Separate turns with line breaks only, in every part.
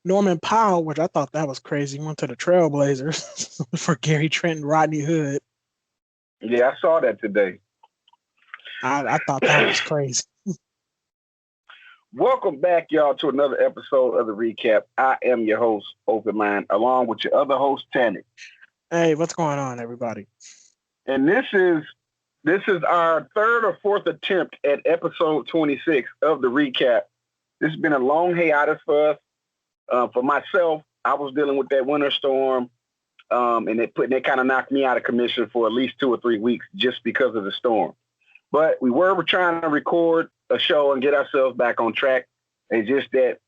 Norman Powell, which I thought that was crazy, went to the Trailblazers for Gary Trent and Rodney Hood.
Yeah, I saw that today.
I thought that was crazy.
Welcome back, y'all, to another episode of the Recap. I am your host, Open Mind, along with your other host, Tannic.
Hey, what's going on, everybody?
And this is our third or fourth attempt at episode 26 of the Recap. This has been a long hiatus for us. For myself, I was dealing with that winter storm, and it kind of knocked me out of commission for at least 2 or 3 weeks just because of the storm. But we were trying to record a show and get ourselves back on track. It's just that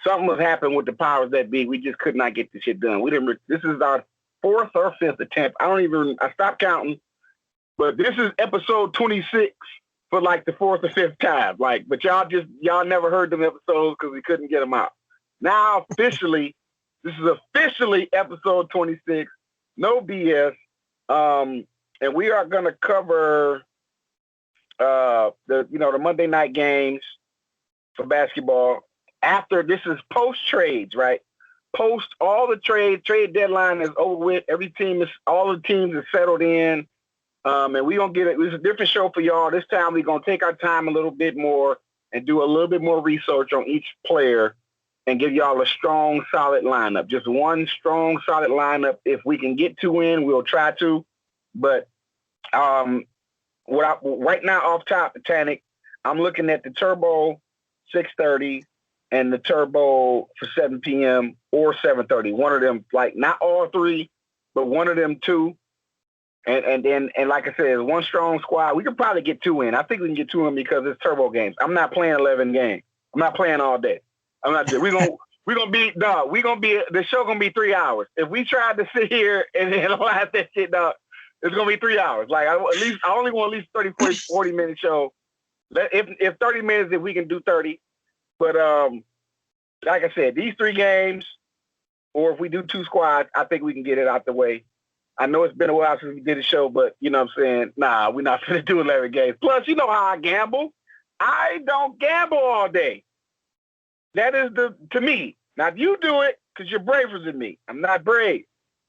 something was happening with the powers that be. We just could not get the shit done. This is our fourth or fifth attempt. I stopped counting, but this is episode 26 for like the fourth or fifth time. But y'all never heard them episodes because we couldn't get them out. Now officially, this is officially episode 26. No BS. And we are gonna cover the Monday night games for basketball. After this is post trades, right? Post all the trade deadline is over with. All the teams are settled in. And we're gonna get it. It's a different show for y'all. This time we're gonna take our time a little bit more and do a little bit more research on each player and give y'all a strong, solid lineup. Just one strong, solid lineup. If we can get 2 in, we'll try to. But right now off top, Titanic, I'm looking at the Turbo 6:30 and the Turbo for 7 p.m. or 7:30. One of them, not all 3, but one of them 2. And then like I said, one strong squad. We could probably get 2 in. I think we can get 2 in because it's Turbo games. I'm not playing 11 games. I'm not playing all day. I'm not. The show gonna be 3 hours. If we tried to sit here and analyze that shit, dog, it's gonna be 3 hours. I only want at least 40 minute show. If 30 minutes, if we can do 30. But like I said, these 3 games, or if we do 2 squads, I think we can get it out the way. I know it's been a while since we did a show, but you know what I'm saying? Nah, we're not gonna do 11 games. Plus, you know how I gamble. I don't gamble all day. That is to me. Now, if you do it, because you're braver than me. I'm not brave.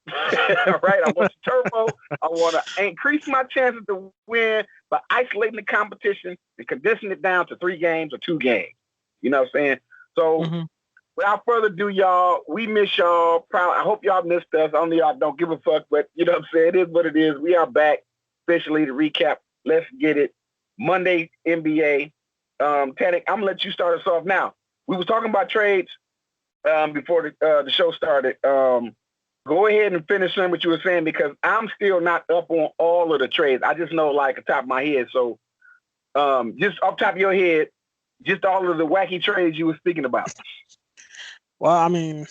All right? I want the Turbo. I want to increase my chances to win by isolating the competition and condensing it down to 3 games or 2 games. You know what I'm saying? So, without further ado, y'all, we miss y'all. I hope y'all missed us. Only y'all don't give a fuck, but you know what I'm saying? It is what it is. We are back officially to recap. Let's get it. Monday, NBA. Tannic, I'm going to let you start us off now. We was talking about trades before the show started. Go ahead and finish on what you were saying because I'm still not up on all of the trades. I just know the top of my head. So just off the top of your head, just all of the wacky trades you were speaking about.
Well, I mean,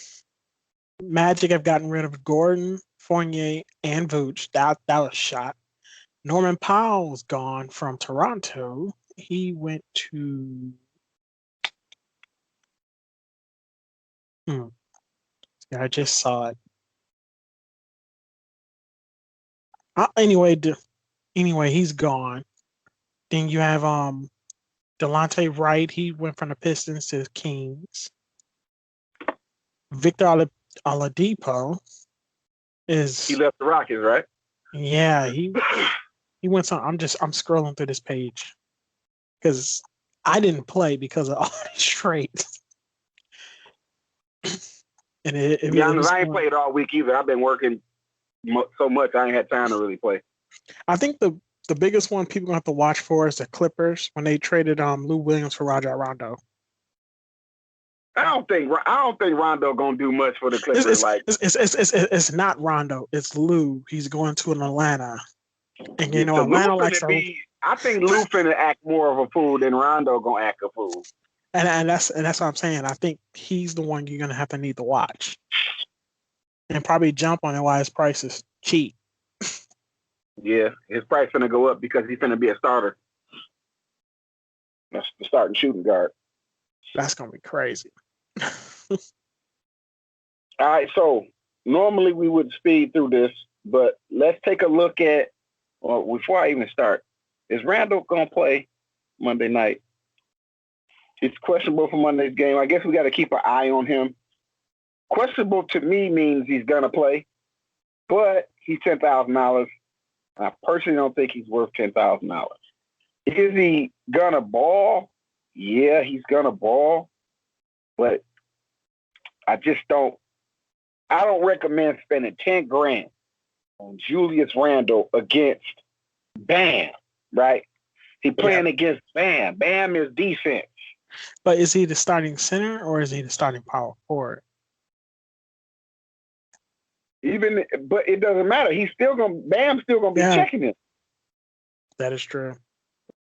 Magic have gotten rid of Gordon, Fournier, and Vooch. That was shot. Norman Powell's gone from Toronto. He went to... I just saw it. Anyway, he's gone. Then you have Delonte Wright. He went from the Pistons to the Kings. Victor Oladipo is...
He left the Rockets, right?
Yeah, he went some... I'm scrolling through this page because I didn't play because of all these trades. And
I ain't played all week either. I've been working so much I ain't had time to really play.
I think the biggest one people gonna have to watch for is the Clippers when they traded Lou Williams for Rajon Rondo.
I don't think Rondo gonna do much for the Clippers.
It's not Rondo. It's Lou. He's going to an Atlanta, and Atlanta likes to.
I think Lou finna act more of a fool than Rondo gonna act a fool.
And that's what I'm saying. I think he's the one you're gonna have to need to watch, and probably jump on it while his price is cheap.
Yeah, his price finna go up because he's finna be a starter. That's the starting shooting guard.
That's gonna be crazy.
All right, so normally we would speed through this, but let's take a look at. Well, before I even start, is Randall gonna play Monday night? It's questionable for Monday's game. I guess we got to keep an eye on him. questionable to me means he's gonna play, but he's $10,000. I personally don't think he's worth $10,000. Is he gonna ball? Yeah, he's gonna ball, but I just don't. I don't recommend spending $10,000 on Julius Randle against Bam. Right? He playing against Bam. Bam is defense.
But is he the starting center or is he the starting power forward?
But it doesn't matter. Bam's still gonna be checking him.
That is true.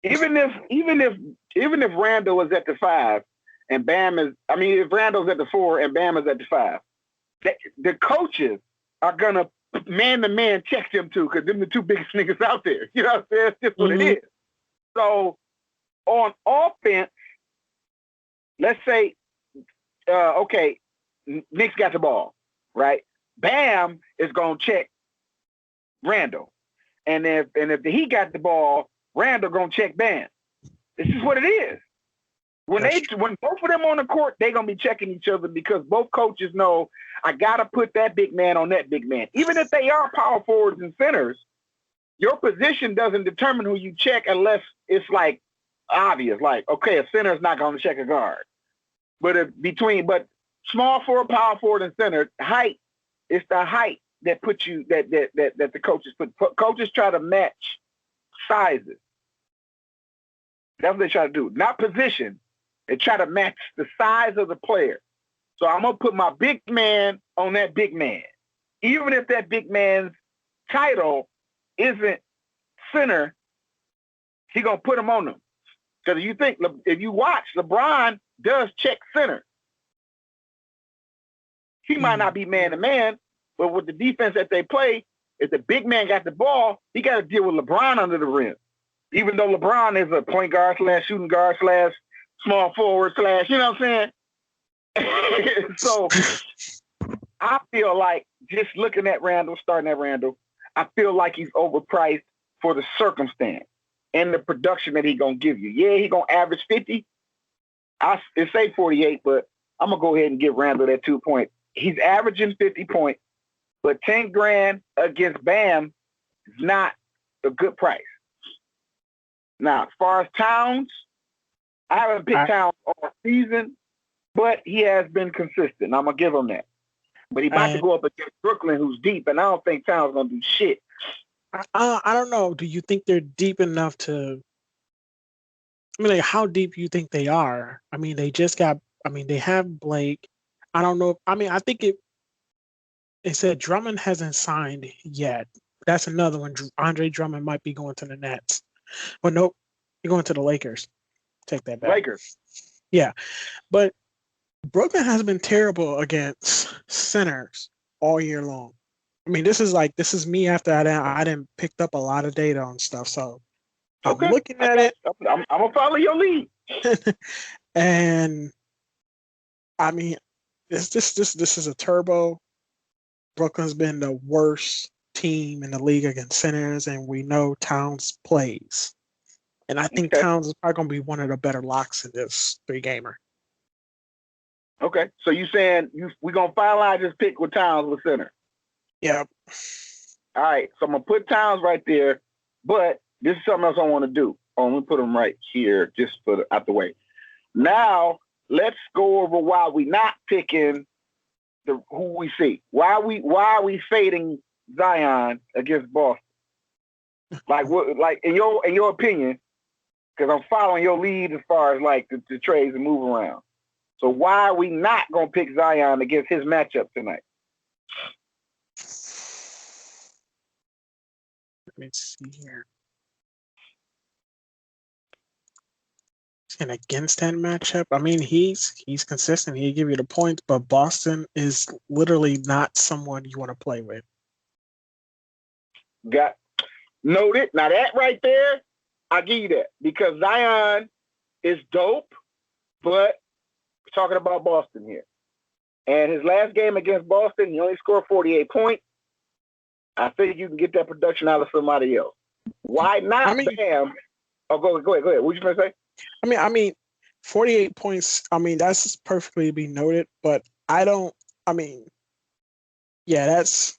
Even if Randall is at the 5 and if Randall's at the 4 and Bam is at the 5, the coaches are gonna man-to-man check them too, because them the two biggest niggas out there. You know what I'm saying? That's just what it is. So on offense, let's say, Knicks got the ball, right? Bam is gonna check Randall, and if the Heat got the ball, Randall gonna check Bam. This is what it is. When both of them on the court, they gonna be checking each other because both coaches know I gotta put that big man on that big man. Even if they are power forwards and centers, your position doesn't determine who you check unless it's like obvious. Like, okay, a center is not gonna check a guard, but small forward, power forward, and center height. It's the height that puts you that the coaches put. Coaches try to match sizes. That's what they try to do, not position. They try to match the size of the player. So I'm gonna put my big man on that big man, even if that big man's title isn't center. He gonna put him on them because if you watch, LeBron does check center. He might not be man to man, but with the defense that they play, if the big man got the ball, he got to deal with LeBron under the rim. Even though LeBron is a point guard / shooting guard / small forward / you know what I'm saying? So I feel like just looking at Randall, starting at Randall, I feel like he's overpriced for the circumstance and the production that he's going to give you. Yeah, he's going to average 50. It say 48, but I'm going to go ahead and give Randall that 2 point. He's averaging 50 points, but $10,000 against Bam is not a good price. Now, as far as Towns, I haven't picked Towns all season, but he has been consistent. I'm going to give him that. But he's about to go up against Brooklyn, who's deep, and I don't think Towns is going to do shit.
I don't know. Do you think they're deep enough to... I mean, like, how deep you think they are? I mean, they have Blake. I don't know. I mean, I think it said Drummond hasn't signed yet. That's another one. Andre Drummond might be going to the Nets. But nope, you're going to the Lakers. Take that back.
Lakers.
Yeah. But Brooklyn has been terrible against centers all year long. I mean, this is me after I didn't picked up a lot of data on stuff. So I'm looking at it.
I'm going to follow your lead.
And I mean, this is a turbo. Brooklyn's been the worst team in the league against centers, and we know Towns plays. And I think Towns is probably going to be one of the better locks in this 3-gamer.
Okay, so you saying we're going to finalize this pick with Towns with center?
Yep.
All right, so I'm going to put Towns right there, but this is something else I want to do. I'm going to put him right here just out the way. Now, let's go over why we not picking who we see. Why are we fading Zion against Boston? Like in your opinion, because I'm following your lead as far as like the trades and move around. So why are we not gonna pick Zion against his matchup tonight?
Let me see here. And against that matchup, I mean, he's consistent. He'll give you the points, but Boston is literally not someone you want to play with.
Got noted. Now that right there, I'll give you that. Because Zion is dope, but we're talking about Boston here. And his last game against Boston, he only scored 48 points. I think you can get that production out of somebody else. Why not Bam? Oh, go ahead. What you trying to say?
I mean, 48 points. I mean, that's perfectly to be noted, but I don't I mean, yeah, that's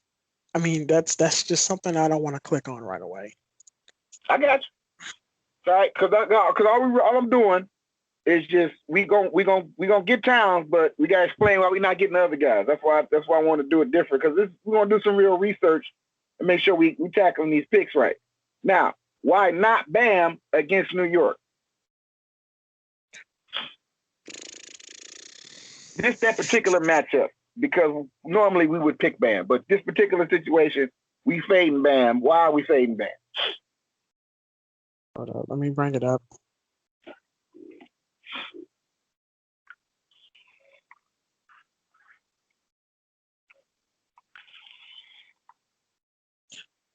just something I don't want to click on right away.
I got you. All right, because all I'm doing is just we gonna get Towns, but we gotta explain why we not getting the other guys. That's why I want to do it different, because we're gonna do some real research and make sure we tackling these picks right. Now, why not Bam against New York? That particular matchup, because normally we would pick Bam, but this particular situation, we fading Bam. Why are we fading Bam?
Hold up, let me bring it up.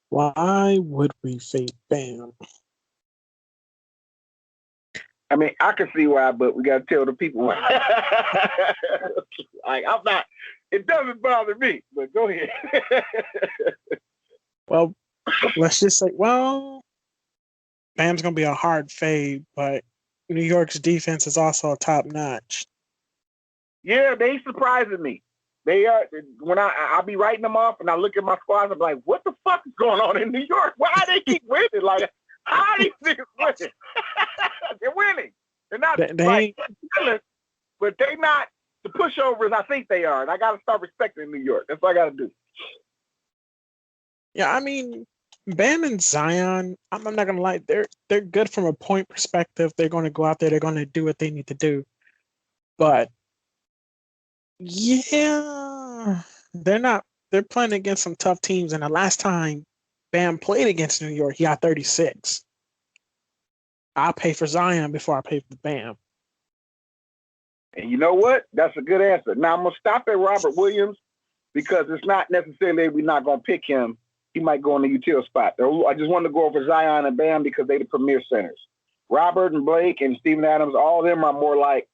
Why would we fade Bam?
I mean, I can see why, but we got to tell the people why. Like, I'm not, it doesn't bother me, but go ahead.
Well, let's just say, Bam's going to be a hard fade, but New York's defense is also top notch.
Yeah, they surprising me. They are, when I'll be writing them off and I look at my squads, I'm like, what the fuck is going on in New York? Why they keep winning? Like, how are these niggas winning? They're winning. They're not like killing, but they not the pushovers I think they are. And I got to start respecting New York. That's what I got to do.
Yeah, I mean, Bam and Zion, I'm not going to lie, they're good from a point perspective. They're going to go out there, they're going to do what they need to do. But yeah, they're playing against some tough teams. And the last time Bam played against New York, he got 36. I'll pay for Zion before I pay for Bam.
And you know what? That's a good answer. Now I'm gonna stop at Robert Williams, because it's not necessarily we're not gonna pick him. He might go in the util spot. I just wanted to go over Zion and Bam because they're the premier centers. Robert and Blake and Steven Adams, all of them are more like,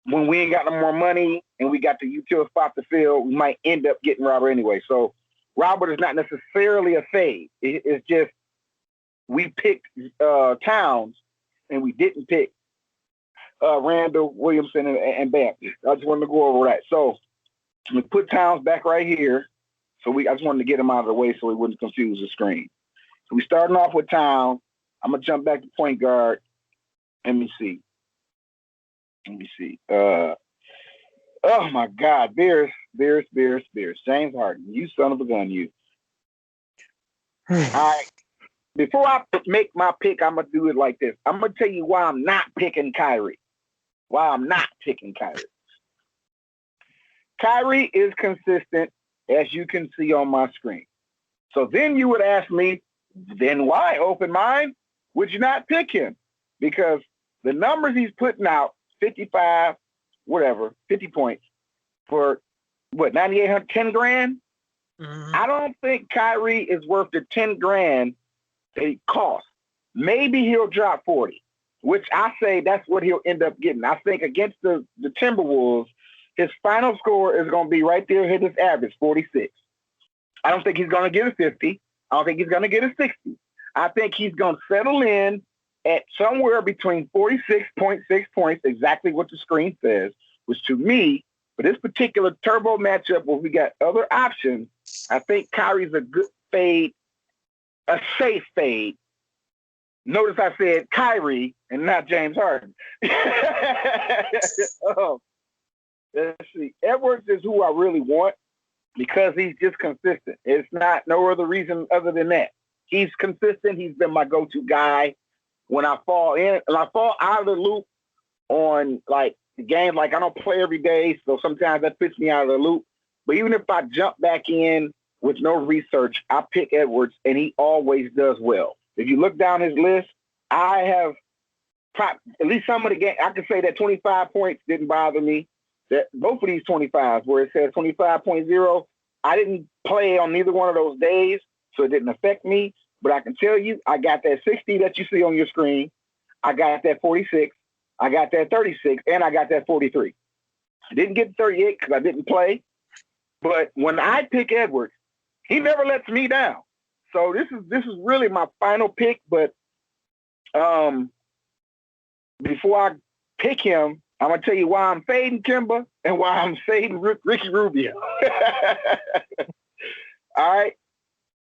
when we ain't got no more money and we got the util spot to fill, we might end up getting Robert anyway. So Robert is not necessarily a fade. It's just we picked Towns and we didn't pick Randall, Williamson, and Bam. I just wanted to go over that. So we put Towns back right here. So I just wanted to get him out of the way so he wouldn't confuse the screen. So we starting off with Towns. I'm gonna jump back to point guard. Let me see. Oh my God, Bears. James Harden, you son of a gun, you. All right. Before I make my pick, I'm gonna do it like this. I'm gonna tell you why I'm not picking Kyrie. Kyrie is consistent, as you can see on my screen. So then you would ask me, then why, open mind, would you not pick him? Because the numbers he's putting out, 55, 50 points for what, 9,800, 10 grand? Mm-hmm. I don't think Kyrie is worth the 10 grand that it costs. Maybe he'll drop 40, which I say that's what he'll end up getting. I think against the Timberwolves, his final score is going to be right there, hit his average, 46. I don't think he's going to get a 50. I don't think he's going to get a 60. I think he's going to settle in at somewhere between 46.6 points, exactly what the screen says, which to me, for this particular turbo matchup where we got other options, I think Kyrie's a good fade, a safe fade. Notice I said Kyrie and not James Harden. Let's see. Edwards is who I really want because he's just consistent. It's not no other reason other than that. He's consistent. He's been my go-to guy. When I fall in, and I fall out of the loop on like the game, like I don't play every day, so sometimes that puts me out of the loop. But even if I jump back in with no research, I pick Edwards, and he always does well. If you look down his list, I have at least some of the game. I can say that 25 points didn't bother me. That both of these 25s, where it says 25.0, I didn't play on neither one of those days, so it didn't affect me. But I can tell you, I got that 60 that you see on your screen. I got that 46. I got that 36, and I got that 43. I didn't get 38 because I didn't play. But when I pick Edwards, he never lets me down. So this is really my final pick. But before I pick him, I'm gonna tell you why I'm fading Kimba and why I'm fading Ricky Rubio. All right,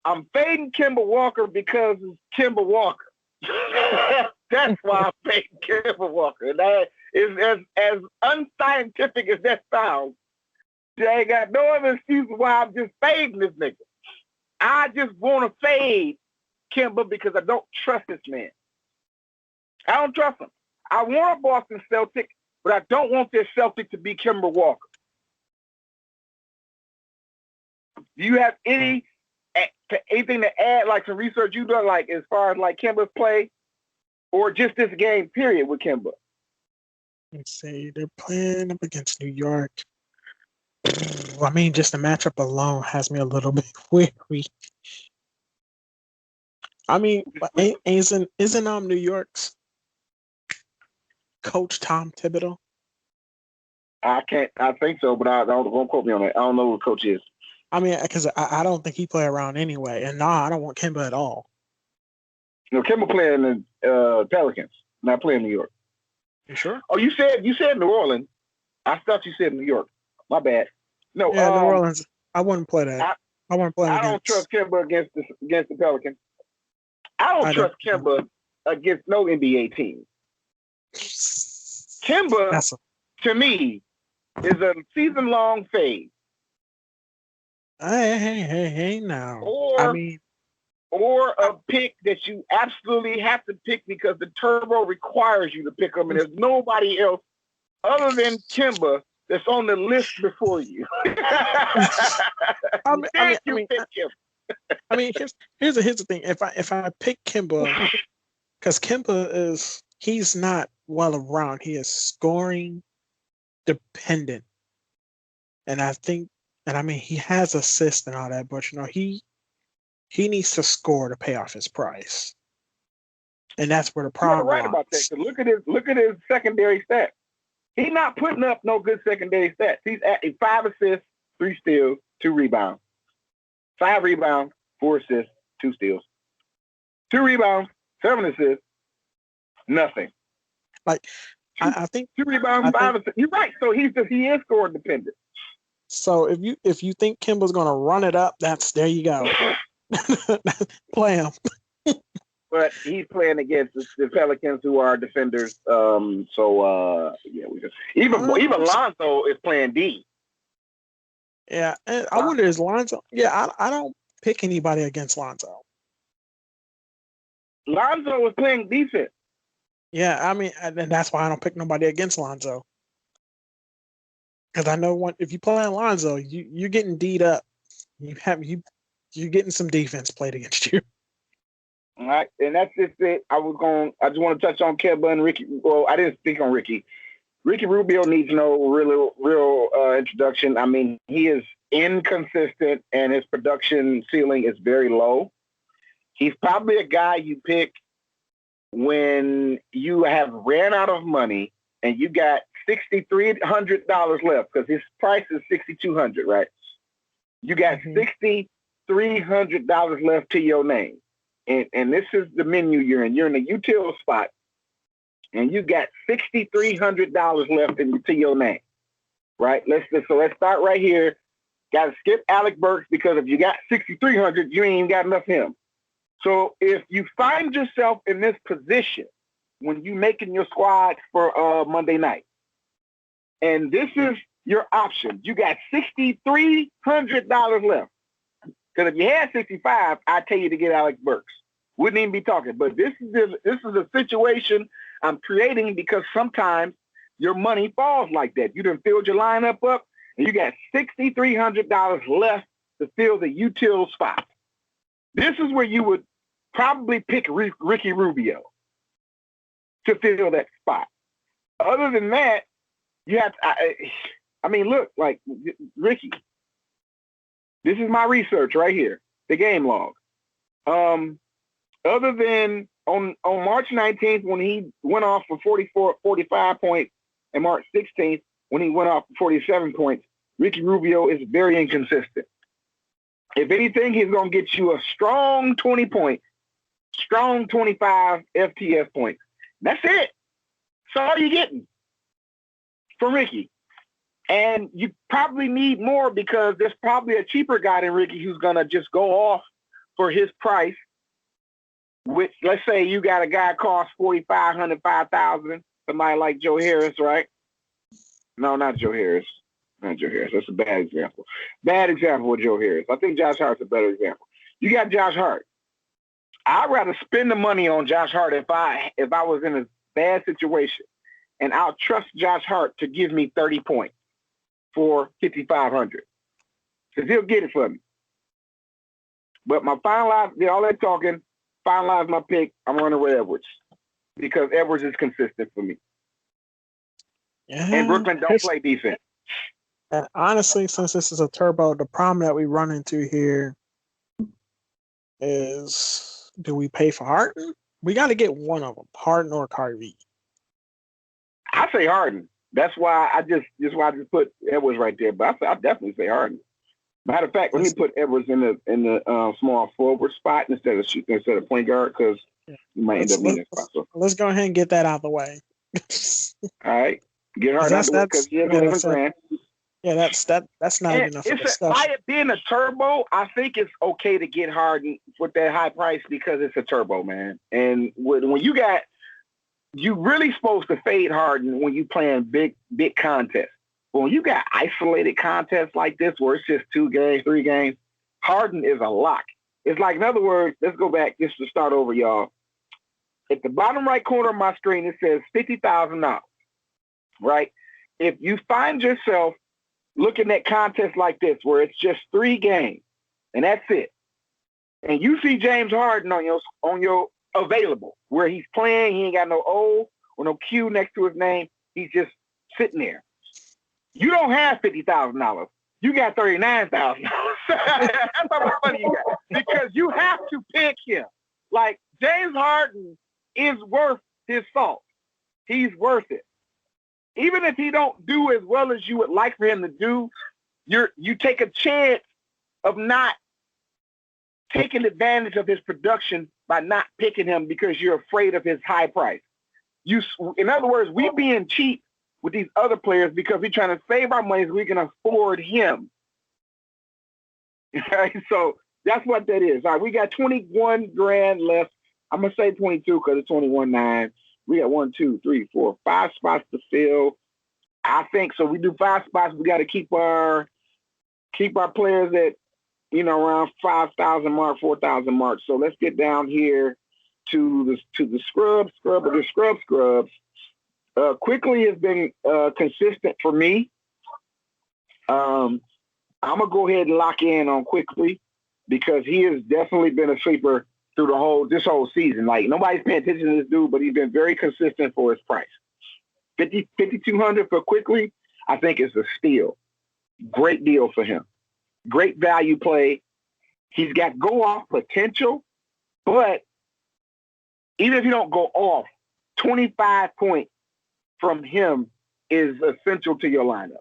I'm fading Kimba Walker because it's Kimba Walker. That's why I'm fading Kimba Walker. And that is as unscientific as that sounds. I ain't got no other excuse why I'm just fading this nigga. I just want to fade Kimba because I don't trust this man. I don't trust him. I want a Boston Celtic, but I don't want this Celtic to be Kimba Walker. Do you have anything to add, like some research you done, like as far as like Kimba's play, or just this game period with Kimba?
Let's see, they're playing up against New York. I mean, just the matchup alone has me a little bit weary. I mean, isn't New York's coach Tom Thibodeau?
I think so, but I don't quote me on that. I don't know who the coach is.
I mean, because I don't think he play around anyway, and I don't want Kimba at all.
You know, Kimba playing the Pelicans, not playing New York.
You sure?
Oh, you said New Orleans. I thought you said New York. My bad. No,
yeah, New Orleans. I wouldn't play that. I wouldn't play.
I don't trust Kimba against the Pelicans. I don't trust Kimba against no NBA team. Kimba, to me, is a season-long fade.
Hey, now.
Or a pick that you absolutely have to pick because the turbo requires you to pick them, and there's nobody else other than Kimba that's on the list before you.
Here's the thing. If I pick Kimba, because Kimba he's not well around. He is scoring dependent, and I mean he has assists and all that, but he needs to score to pay off his price, and that's where the problem.
You're right about that. Look at his secondary stats. He's not putting up no good secondary stats. He's at 5 assists, 3 steals, 2 rebounds. 5 rebounds, 4 assists, 2 steals. 2 rebounds, 7 assists, nothing.
Like I think
2 rebounds, 5 assists. You're right. So he is score dependent.
So if you think Kimba's gonna run it up, there you go. Play him.
But he's playing against the Pelicans, who are defenders. We just even Lonzo is playing D.
Yeah, and I wonder is Lonzo. Yeah, I don't pick anybody against Lonzo.
Lonzo is playing defense.
Yeah, I mean, and that's why I don't pick nobody against Lonzo. Because I know if you play Lonzo, you're getting D'd up. You're getting some defense played against you.
All right, and that's just it. I just want to touch on Kimba and Ricky. Well, I didn't speak on Ricky. Ricky Rubio needs no real introduction. I mean, he is inconsistent, and his production ceiling is very low. He's probably a guy you pick when you have ran out of money and you got $6,300 left, because his price is $6,200, right? You got $6,300 left to your name. And this is the menu you're in. You're in the util spot, and you got $6,300 left to your name, right? Let's start right here. Got to skip Alec Burks, because if you got $6,300, you ain't even got enough of him. So if you find yourself in this position when you making your squad for Monday night, and this is your option, you got $6,300 left. Because if you had 65, I'd tell you to get Alec Burks. Wouldn't even be talking. But this is a situation I'm creating, because sometimes your money falls like that. You done filled your lineup up, and you got $6,300 left to fill the util spot. This is where you would probably pick Ricky Rubio to fill that spot. Other than that, you have to, look, like Ricky. This is my research right here, the game log. Other than on March 19th, when he went off for 45 points, and March 16th, when he went off for 47 points, Ricky Rubio is very inconsistent. If anything, he's going to get you a strong 20 points, strong 25 FTS points. That's it. That's all you're getting. for Ricky. And you probably need more because there's probably a cheaper guy than Ricky who's going to just go off for his price. Which, let's say you got a guy cost $4,500, $5,000, somebody like Joe Harris, right? No, not Joe Harris. Not Joe Harris. That's a bad example. Bad example with Joe Harris. I think Josh Hart's a better example. You got Josh Hart. I'd rather spend the money on Josh Hart if I was in a bad situation, and I'll trust Josh Hart to give me 30 points for $5,500 because he'll get it for me. But my all that talking, finalize my pick. I'm running with Edwards because Edwards is consistent for me.
Yeah,
and Brooklyn don't play defense.
And honestly, since this is a turbo, the problem that we run into here is, do we pay for Harden? We got to get one of them, Harden or Kyrie.
I say Harden. That's why I just put Edwards right there. But I definitely say Harden. Matter of fact, let me put Edwards in the small forward spot instead of point guard because you might end up needing that spot. So.
Let's go ahead and get that out of the way.
All right, get Harden out the way because he has $11,000.
Yeah, that's not enough.
By it being a turbo, I think it's okay to get Harden with that high price because it's a turbo, man. And when you really supposed to fade Harden when you playing big contests. But when you got isolated contests like this where it's just 2 games, 3 games, Harden is a lock. It's like, in other words, let's go back just to start over, y'all. At the bottom right corner of my screen, it says $50,000, right? If you find yourself looking at contests like this where it's just 3 games and that's it, and you see James Harden on your available where he's playing, he ain't got no O or no Q next to his name, he's just sitting there. You don't have $50,000. You got $39,000. That's how much money you got because you have to pick him. Like James Harden is worth his salt. He's worth it. Even if he don't do as well as you would like for him to do, you take a chance of not taking advantage of his production by not picking him because you're afraid of his high price. In other words, we being cheap with these other players because we're trying to save our money so we can afford him. Right? So that's what that is. All right, we got 21 grand left. I'm gonna say 22 because it's 21.9. We got 1, 2, 3, 4, 5 spots to fill. I think so. We do 5 spots. We got to keep our players at around 5,000 mark, 4,000 mark. So let's get down here to the scrubs. Quickly has been consistent for me. I'm gonna go ahead and lock in on Quickly because he has definitely been a sleeper through this whole season. Like nobody's paying attention to this dude, but he's been very consistent for his price. $5,200 for Quickly, I think is a steal. Great deal for him. Great value play. He's got go off potential, but even if you don't go off, 25 points from him is essential to your lineup.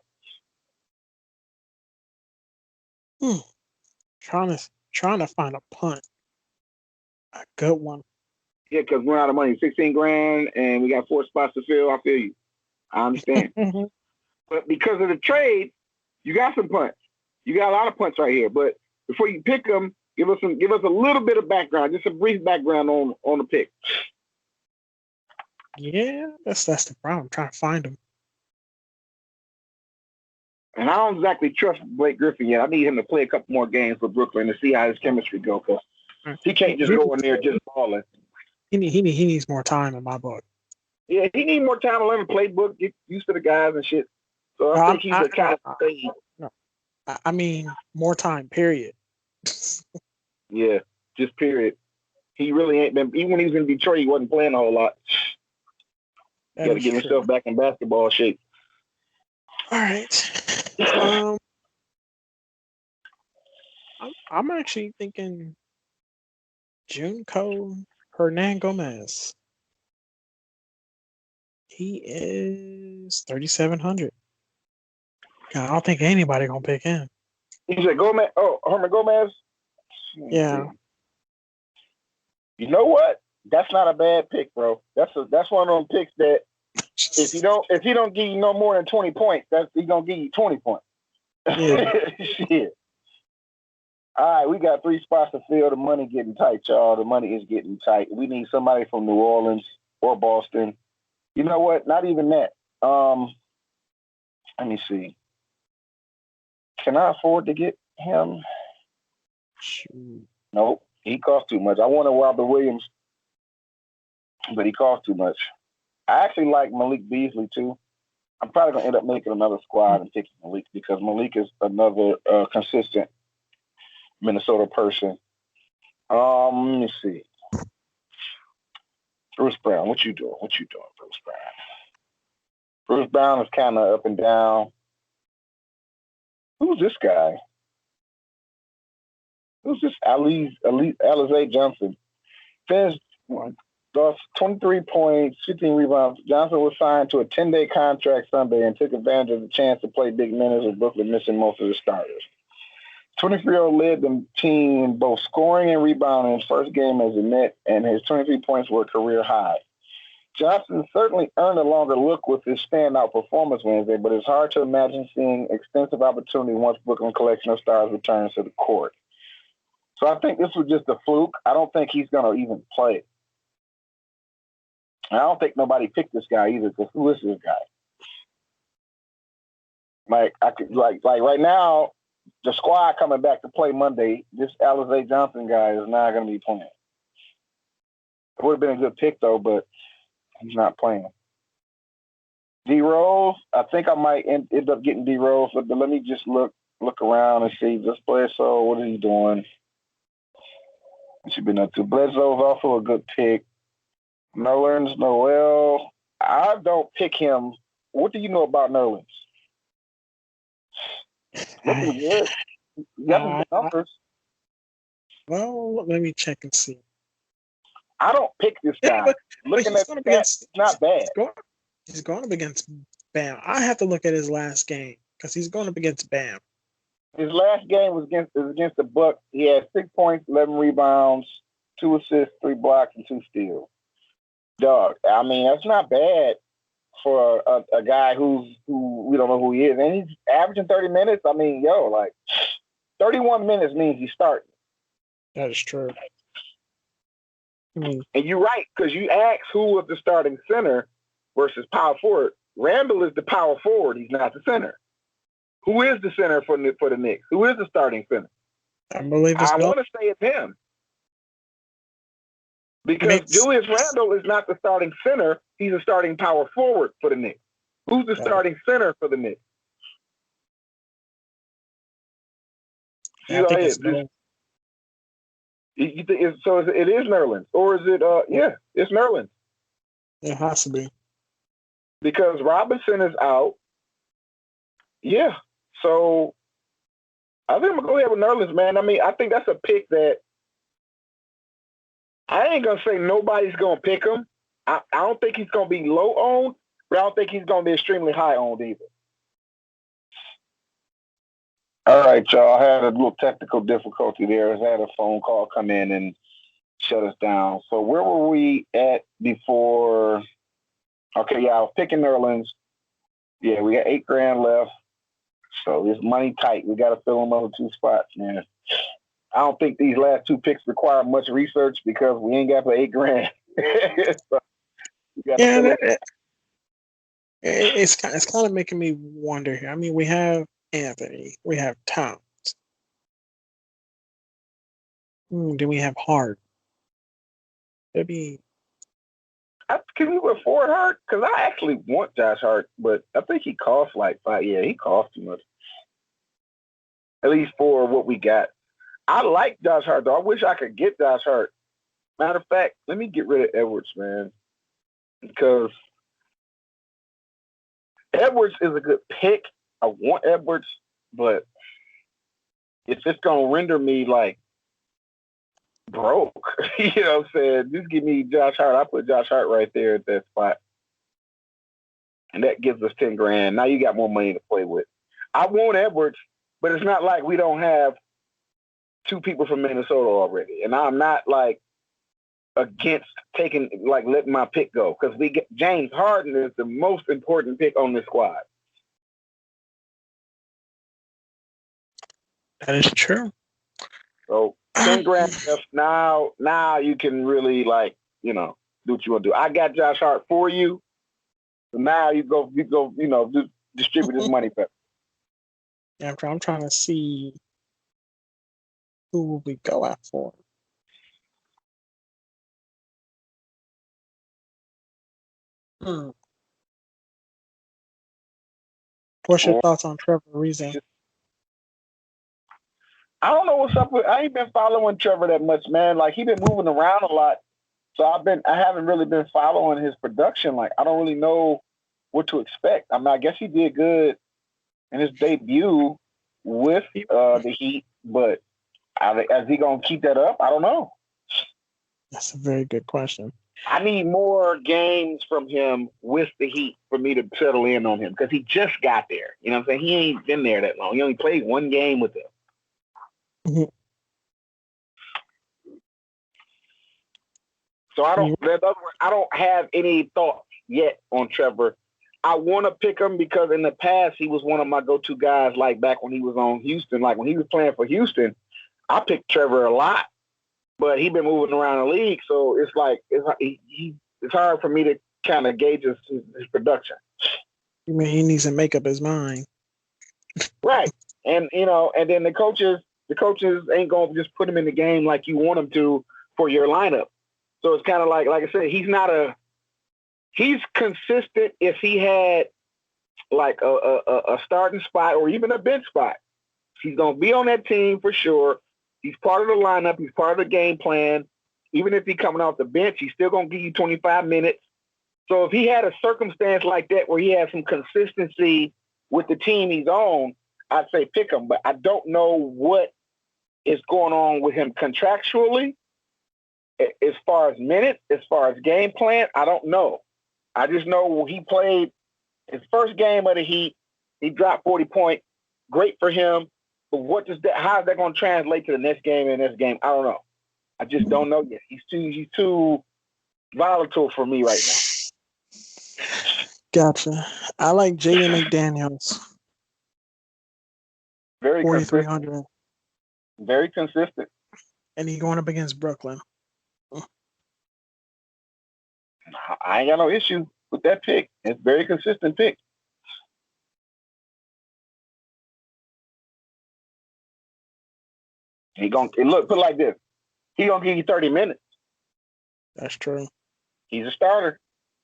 Trying to find a punt. A good one.
Yeah, because we're out of money. 16 grand and we got 4 spots to fill. I feel you. I understand. But because of the trade, you got some punts. You got a lot of punts right here. But before you pick them, give us a little bit of background, just a brief background on the pick.
Yeah, that's the problem. I'm trying to find him.
And I don't exactly trust Blake Griffin yet. I need him to play a couple more games for Brooklyn to see how his chemistry goes. Because he can't just go in there just balling.
He needs more time in my book.
Yeah, he needs more time to learn the playbook, get used to the guys and shit. So I think he's a kind of fade.
No, I mean more time. Period.
Yeah, just period. He really ain't been. Even when he was in Detroit, he wasn't playing a whole lot. Got to get himself back in basketball shape.
All right. I'm actually thinking Junko Hernan Gomez. He is 3,700. I don't think anybody gonna pick him.
You said Gomez? Oh, Herman Gomez.
Yeah.
You know what? That's not a bad pick, bro. That's one of them picks that If he don't give you no more than 20 points, he's gonna give you 20 points.
Yeah.
Shit. All right, we got 3 spots to fill. The money getting tight, y'all. The money is getting tight. We need somebody from New Orleans or Boston. You know what? Not even that. Let me see. Can I afford to get him?
Shoot.
Nope. He costs too much. I wanted Robert Williams, but he costs too much. I actually like Malik Beasley too. I'm probably gonna end up making another squad and picking Malik because Malik is another consistent Minnesota person. Let me see. Bruce Brown, what you doing? What you doing, Bruce Brown? Bruce Brown is kind of up and down. Who's this guy? Who's this? Alize Johnson. Finished 23 points, 15 rebounds. Johnson was signed to a 10-day contract Sunday and took advantage of the chance to play big minutes with Brooklyn missing most of the starters. 23-year-old led the team in both scoring and rebounding in his first game as a net, and his 23 points were a career high. Johnson certainly earned a longer look with his standout performance Wednesday, but it's hard to imagine seeing extensive opportunity once Brooklyn collection of stars returns to the court. So I think this was just a fluke. I don't think he's going to even play. I don't think nobody picked this guy either because who is this guy? Like right now, the squad coming back to play Monday, this Alize Johnson guy is not going to be playing. It would have been a good pick though, but he's not playing. D Rose, I think I might end up getting D Rose, but let me just look around and see this player. So what is he doing? What's he been up to? Bledsoe's also a good pick. Nerlens Noel, I don't pick him. What do you know about Nerlens? Looking good. You got some good numbers.
Well, let me check and see.
I don't pick this guy.
But
Looking at stats, it's not bad.
He's going up against Bam. I have to look at his last game because he's going up against Bam.
His last game was against the Bucks. He had 6 points, 11 rebounds, 2 assists, 3 blocks, and 2 steals. Dog, I mean, that's not bad for a guy who we don't know who he is. And he's averaging 30 minutes. I mean, 31 minutes means he's starting.
That is true.
And you're right, because you asked who was the starting center versus power forward. Randall is the power forward. He's not the center. Who is the center for the Knicks? Who is the starting center?
I believe
I want to say it's him. Because Julius Randle is not the starting center. He's a starting power forward for the Knicks. Who's the starting center for the Knicks?
I think it's
you think so it is Nerlens. Or is it, it's Nerlens.
It has to be.
Because Robinson is out. Yeah. So I think I'm going to go ahead with Nerlens, man. I mean, I think that's a pick that I ain't going to say nobody's going to pick him. I don't think he's going to be low owned, but I don't think he's going to be extremely high owned either. All right, y'all. I had a little technical difficulty there. I had a phone call come in and shut us down. So where were we at before? Okay, yeah, I was picking Nerlens. Yeah, we got $8,000 left. So it's money tight. We got to fill them other 2 spots, man. I don't think these last 2 picks require much research because we ain't got the $8,000. So
it's kind of making me wonder here. I mean, we have Anthony, we have Towns, then we have Hart. Maybe.
Can we afford Hart? Because I actually want Josh Hart, but I think he costs like $5. Yeah, he costs too much. At least for what we got. I like Josh Hart, though. I wish I could get Josh Hart. Matter of fact, let me get rid of Edwards, man. Because Edwards is a good pick. I want Edwards, but it's just going to render me like broke. You know what I'm saying? Just give me Josh Hart. I put Josh Hart right there at that spot. And that gives us $10,000. Now you got more money to play with. I want Edwards, but it's not like we don't have 2 people from Minnesota already. And I'm not like against letting my pick go because we get James Harden is the most important pick on this squad.
That is true.
So 10 grand now you can really do what you want to do. I got Josh Hart for you. So now you go distribute this money better.
Yeah, I'm trying to see who will we go out for. What's your thoughts on Trevor Ariza?
I don't know what's up with. I ain't been following Trevor that much, man. Like he been moving around a lot, so I haven't really been following his production. Like I don't really know what to expect. I mean, I guess he did good in his debut with the Heat, but is he gonna keep that up? I don't know.
That's a very good question.
I need more games from him with the Heat for me to settle in on him because he just got there. You know what I'm saying? He ain't been there that long. He only played one game with them.
Mm-hmm.
So I don't have any thoughts yet on Trevor. I want to pick him because in the past he was one of my go-to guys. Like back when he was on Houston, like when he was playing for Houston, I picked Trevor a lot. But he's been moving around the league, so it's hard for me to kind of gauge his production.
You mean he needs to make up his mind,
right? And and then the coaches ain't gonna just put him in the game like you want him to for your lineup. So it's kind of like I said, he's consistent if he had like a starting spot or even a bench spot. He's gonna be on that team for sure. He's part of the lineup. He's part of the game plan. Even if he's coming off the bench, he's still going to give you 25 minutes. So if he had a circumstance like that where he has some consistency with the team he's on, I'd say pick him. But I don't know what is going on with him contractually as far as minutes, as far as game plan. I don't know. I just know he played his first game of the Heat. He dropped 40 points. Great for him. But how is that going to translate to the next game and next game? I don't know. I just don't know yet. He's too volatile for me right now.
Gotcha. I like Jaden McDaniels.
Very
4,300.
Very consistent.
And he's going up against Brooklyn.
I ain't got no issue with that pick. It's a very consistent pick. Put it like this. He gonna give you 30 minutes.
That's true.
He's a starter.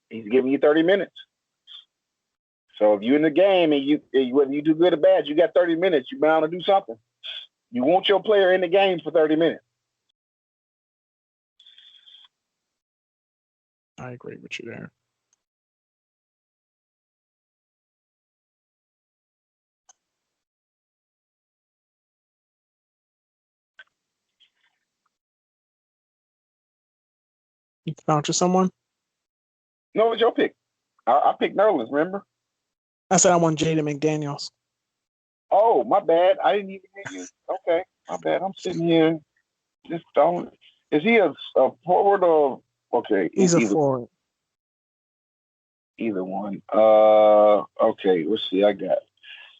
He's giving you 30 minutes. So if you're in the game and whether you do good or bad, you got 30 minutes. You're bound to do something. You want your player in the game for 30 minutes.
I agree with you there. You found you someone?
No, it's your pick. I picked Nerlens, remember?
I said I want Jaden McDaniels.
Oh, my bad. I didn't even hear you. Okay, my bad. I'm sitting here just don't. Is he a forward or okay?
He's a forward.
Either one. Okay, let's see. I got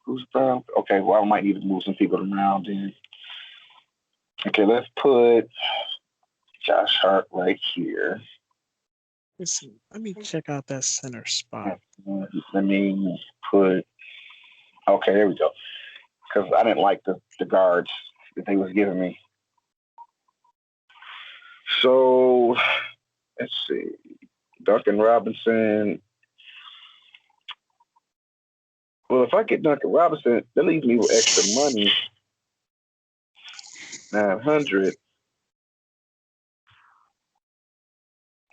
who's Brown. Okay, well I might need to move some people around then. Okay, let's put Josh Hart right here.
Let me check out that center spot.
Let me put. Okay, there we go. Because I didn't like the guards that they was giving me. So let's see. Duncan Robinson. Well, if I get Duncan Robinson, that leaves me with extra money. 900.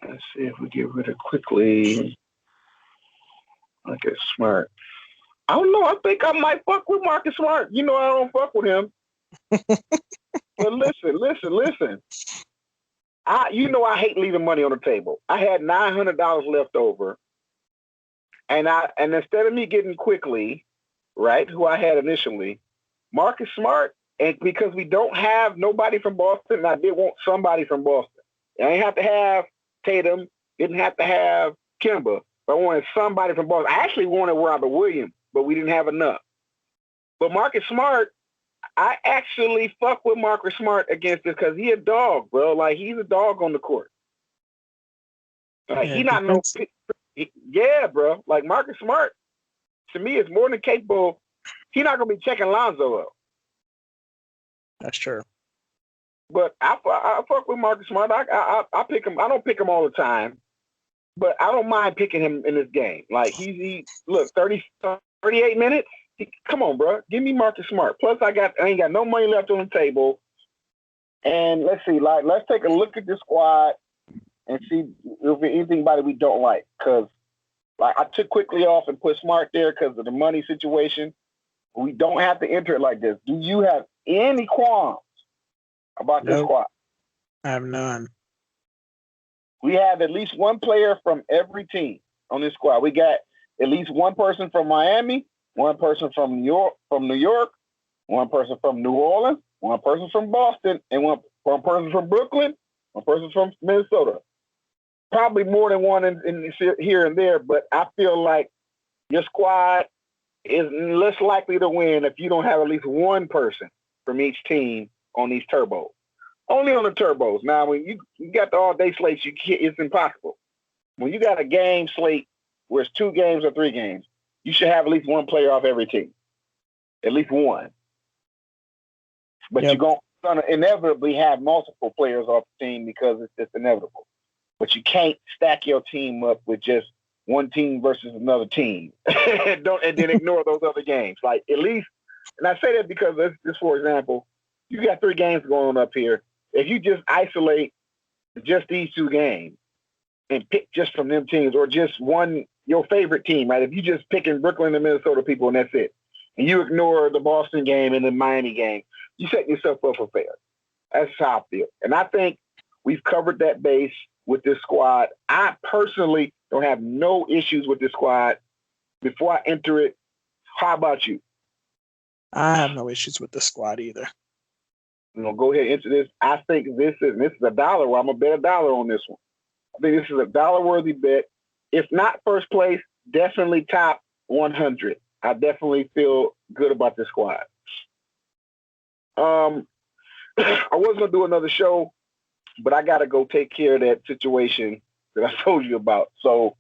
Let's see if we get rid of quickly. Look at Smart. I don't know. I think I might fuck with Marcus Smart. You know I don't fuck with him. But listen. I hate leaving money on the table. I had $900 left over. And instead of me getting quickly, right, who I had initially, Marcus Smart, and because we don't have nobody from Boston, I did want somebody from Boston. I didn't have to have Tatum, didn't have to have Kimba. But I wanted somebody from Boston. I actually wanted Robert Williams, but we didn't have enough. But Marcus Smart, I actually fuck with Marcus Smart against this because he a dog, bro. Like, he's a dog on the court. Like,
Yeah,
he not
defense.
yeah, bro. Like, Marcus Smart, to me, is more than capable. He's not going to be checking Lonzo up.
That's true.
But I fuck with Marcus Smart. I pick him. I don't pick him all the time, but I don't mind picking him in this game. Like, look, 38 minutes. Come on, bro. Give me Marcus Smart. Plus, I ain't got no money left on the table. And let's see, like, let's take a look at this squad and see if there's anybody we don't like. Because, like, I took Quickly off and put Smart there because of the money situation. We don't have to enter it like this. Do you have any qualms about this squad?
I have none.
We have at least one player from every team on this squad. We got at least one person from Miami, one person from New York, one person from New Orleans, one person from Boston, and one person from Brooklyn, one person from Minnesota. Probably more than one in here and there, but I feel like your squad is less likely to win if you don't have at least one person from each team on these turbos. Only on the turbos. Now, when you got the all-day slates, it's impossible. When you got a game slate where it's 2 games or 3 games, you should have at least one player off every team. At least one. But you're going to inevitably have multiple players off the team because it's just inevitable. But you can't stack your team up with just one team versus another team and then ignore those other games. Like, at least, and I say that because this, for example, you got 3 games going on up here. If you just isolate just these 2 games and pick just from them teams or just one, your favorite team, right? If you just picking Brooklyn and Minnesota people and that's it, and you ignore the Boston game and the Miami game, you set yourself up for failure. That's how I feel. And I think we've covered that base with this squad. I personally don't have no issues with this squad. Before I enter it, how about you?
I have no issues with the squad either.
Go ahead and enter this. I think this is $1. Well, I'm going to bet $1 on this one. I think this is a $1-worthy bet. If not first place, definitely top 100. I definitely feel good about this squad. I was going to do another show, but I got to go take care of that situation that I told you about. So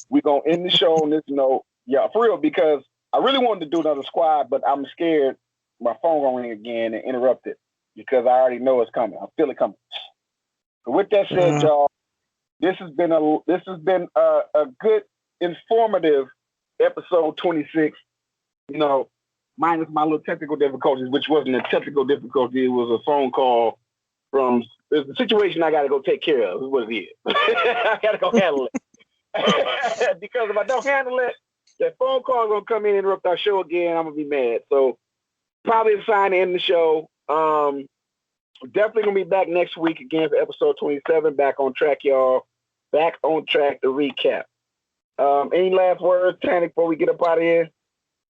we're going to end the show on this note. Yeah, for real, because I really wanted to do another squad, but I'm scared my phone going to ring again and interrupt it because I already know it's coming. I feel it coming. So with that said, y'all, this has been a good, informative episode 26. Minus my little technical difficulties, which wasn't a technical difficulty. It was a phone call from the situation I got to go take care of. Is what it is. I got to go handle it. Because if I don't handle it, that phone call is going to come in and interrupt our show again. I'm going to be mad. So probably a sign to end the show. Definitely going to be back next week again for episode 27. Back on track, y'all. Back on track to recap. Any last words, Tannic, before we get up out of here?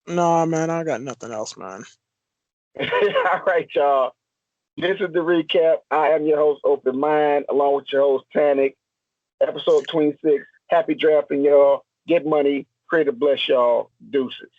No, man, I got nothing else, man.
All right, y'all. This is the recap. I am your host, Open Mind, along with your host, Tannic. Episode 26. Happy drafting, y'all. Get money. Pray to bless y'all. Deuces.